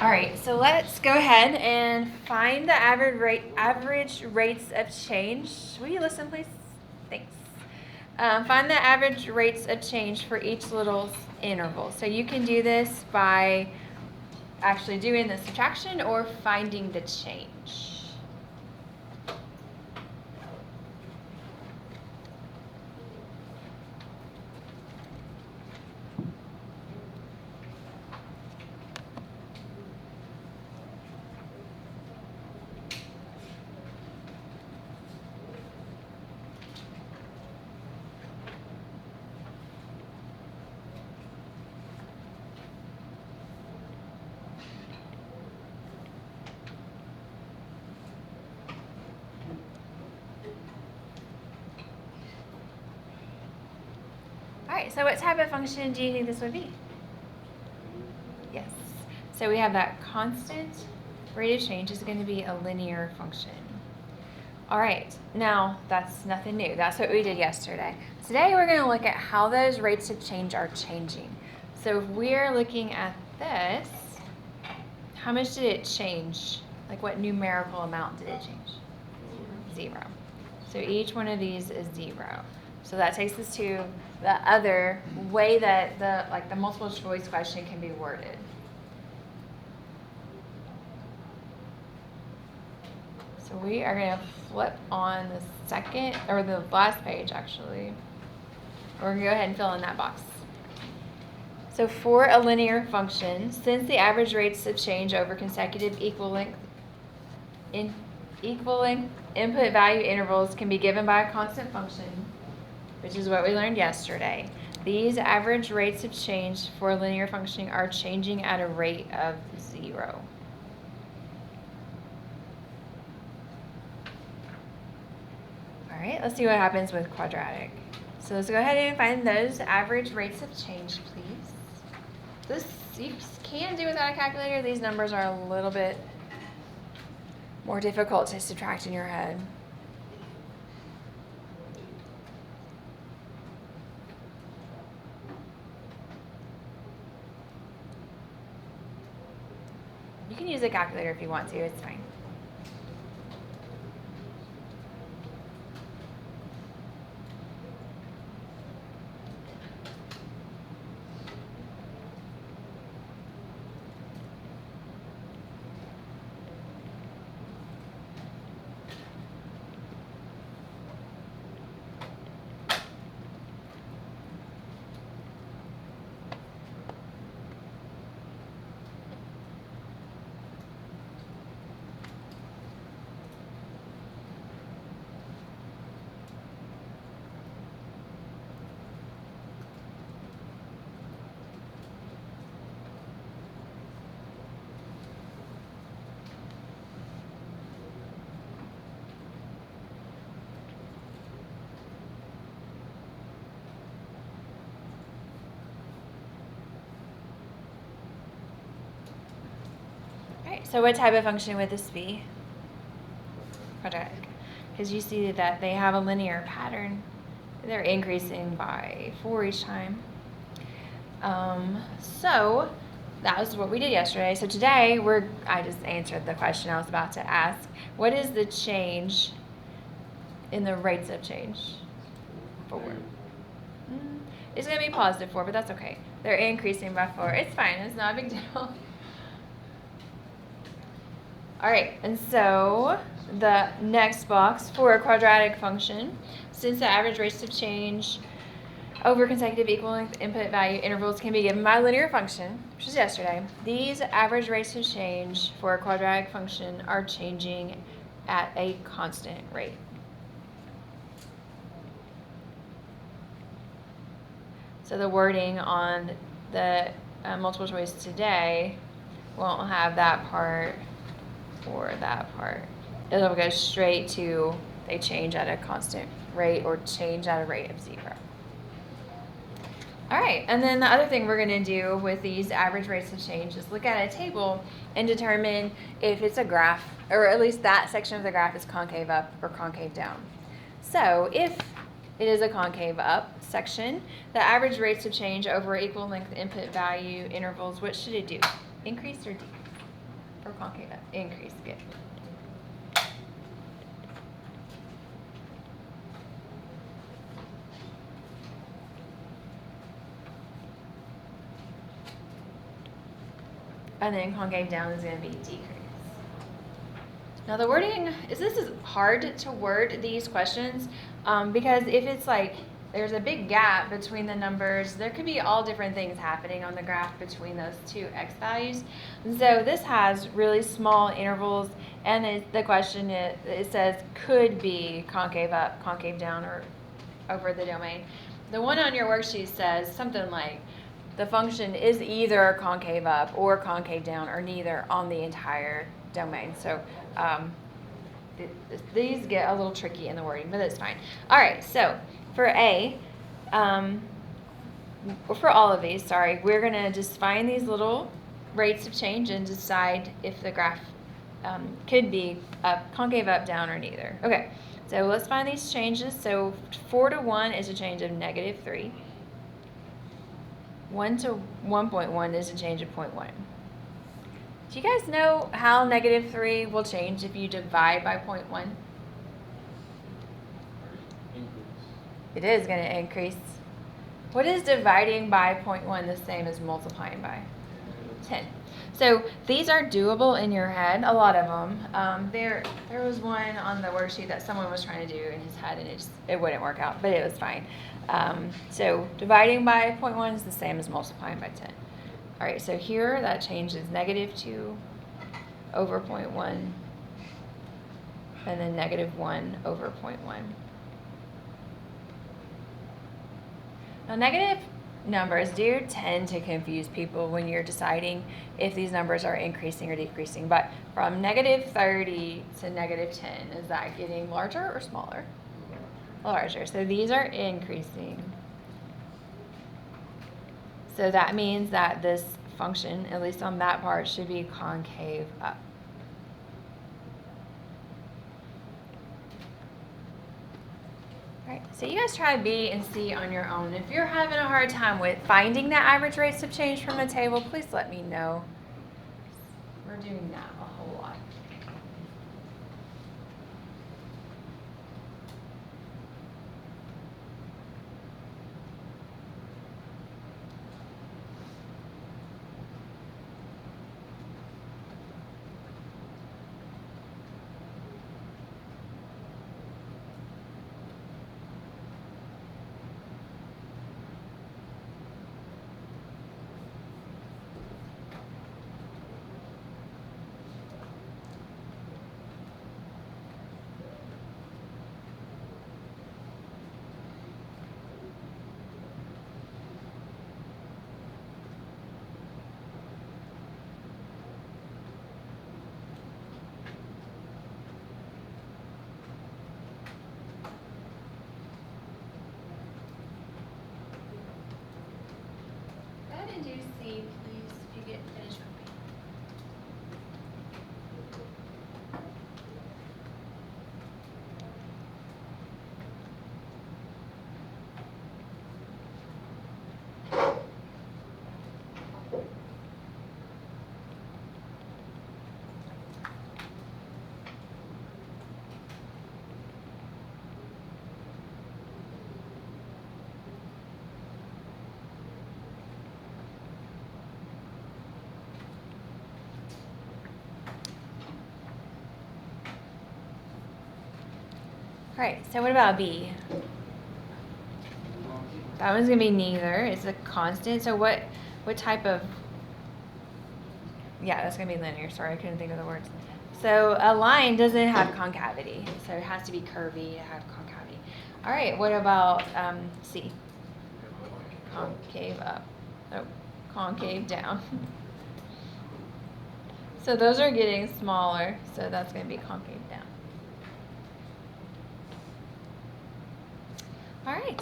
All right, so let's go ahead and find the average rates of change. Will you listen, please? Thanks. Find the average rates of change for each little interval. So you can do this by actually doing the subtraction or finding the change. All right, so what type of function do you think this would be? Yes. So we have that constant rate of change is going to be a linear function. All right, now that's nothing new. That's what we did yesterday. Today we're going to look at how those rates of change are changing. So if we're looking at this, how much did it change? Like what numerical amount did it change? 0. So each one of these is 0. So that takes us to the other way that the multiple choice question can be worded. So we are going to flip on the second, or the last page actually. We're going to go ahead and fill in that box. So for a linear function, since the average rates of change over consecutive equal length input value intervals can be given by a constant function, which is what we learned yesterday, these average rates of change for a linear function are changing at a rate of 0. All right, let's see what happens with quadratic. So let's go ahead and find those average rates of change, please. This you can do without a calculator. These numbers are a little bit more difficult to subtract in your head. You can use a calculator if you want to, it's fine. So what type of function would this be? Quadratic. Because you see that they have a linear pattern. They're increasing by 4 each time. So that was what we did yesterday. So today I just answered the question I was about to ask. What is the change in the rates of change? 4. It's going to be positive 4, but that's okay. They're increasing by 4. It's fine. It's not a big deal. All right, and so the next box for a quadratic function, since the average rates of change over consecutive equal length input value intervals can be given by a linear function, which is yesterday, these average rates of change for a quadratic function are changing at a constant rate. So the wording on the multiple choice today won't have that part or that part. It'll go straight to they change at a constant rate or change at a rate of 0. All right, and then the other thing we're going to do with these average rates of change is look at a table and determine if it's a graph, or at least that section of the graph is concave up or concave down. So if it is a concave up section, the average rates of change over equal length input value intervals, what should it do? Increase or decrease? or concave up? Increase, good. And then concave down is going to be decrease. Now the wording this is hard to word these questions because if it's like there's a big gap between the numbers, there could be all different things happening on the graph between those two x values. And so this has really small intervals, and the question it says could be concave up, concave down, or over the domain. The one on your worksheet says something like the function is either concave up or concave down or neither on the entire domain. So these get a little tricky in the wording, but that's fine. All right, so for A, for all of these, sorry, we're going to just find these little rates of change and decide if the graph could be concave up, down, or neither. Okay, so let's find these changes. So 4 to 1 is a change of -3. 1 to 1.1 is a change of 0.1. Do you guys know how -3 will change if you divide by 0.1? It is going to increase. What is dividing by 0.1 the same as multiplying by? 10. So these are doable in your head, a lot of them. There was one on the worksheet that someone was trying to do in his head, and it wouldn't work out, but it was fine. So dividing by 0.1 is the same as multiplying by 10. All right, so here that changes -2 over 0.1, and then -1 over 0.1. Now, negative numbers do tend to confuse people when you're deciding if these numbers are increasing or decreasing. But from -30 to -10, is that getting larger or smaller? Larger. So these are increasing. So that means that this function, at least on that part, should be concave up. All right, so you guys try B and C on your own. If you're having a hard time with finding the average rates of change from the table, please let me know. We're doing that a whole lot. Do C, please, if you get finished with me. All right, so what about B? That one's going to be neither. It's a constant. So what type of... Yeah, that's going to be linear. Sorry, I couldn't think of the words. So a line doesn't have concavity. So it has to be curvy to have concavity. All right, what about C? Concave up. Oh, concave down. So those are getting smaller. So that's going to be concave down. All right.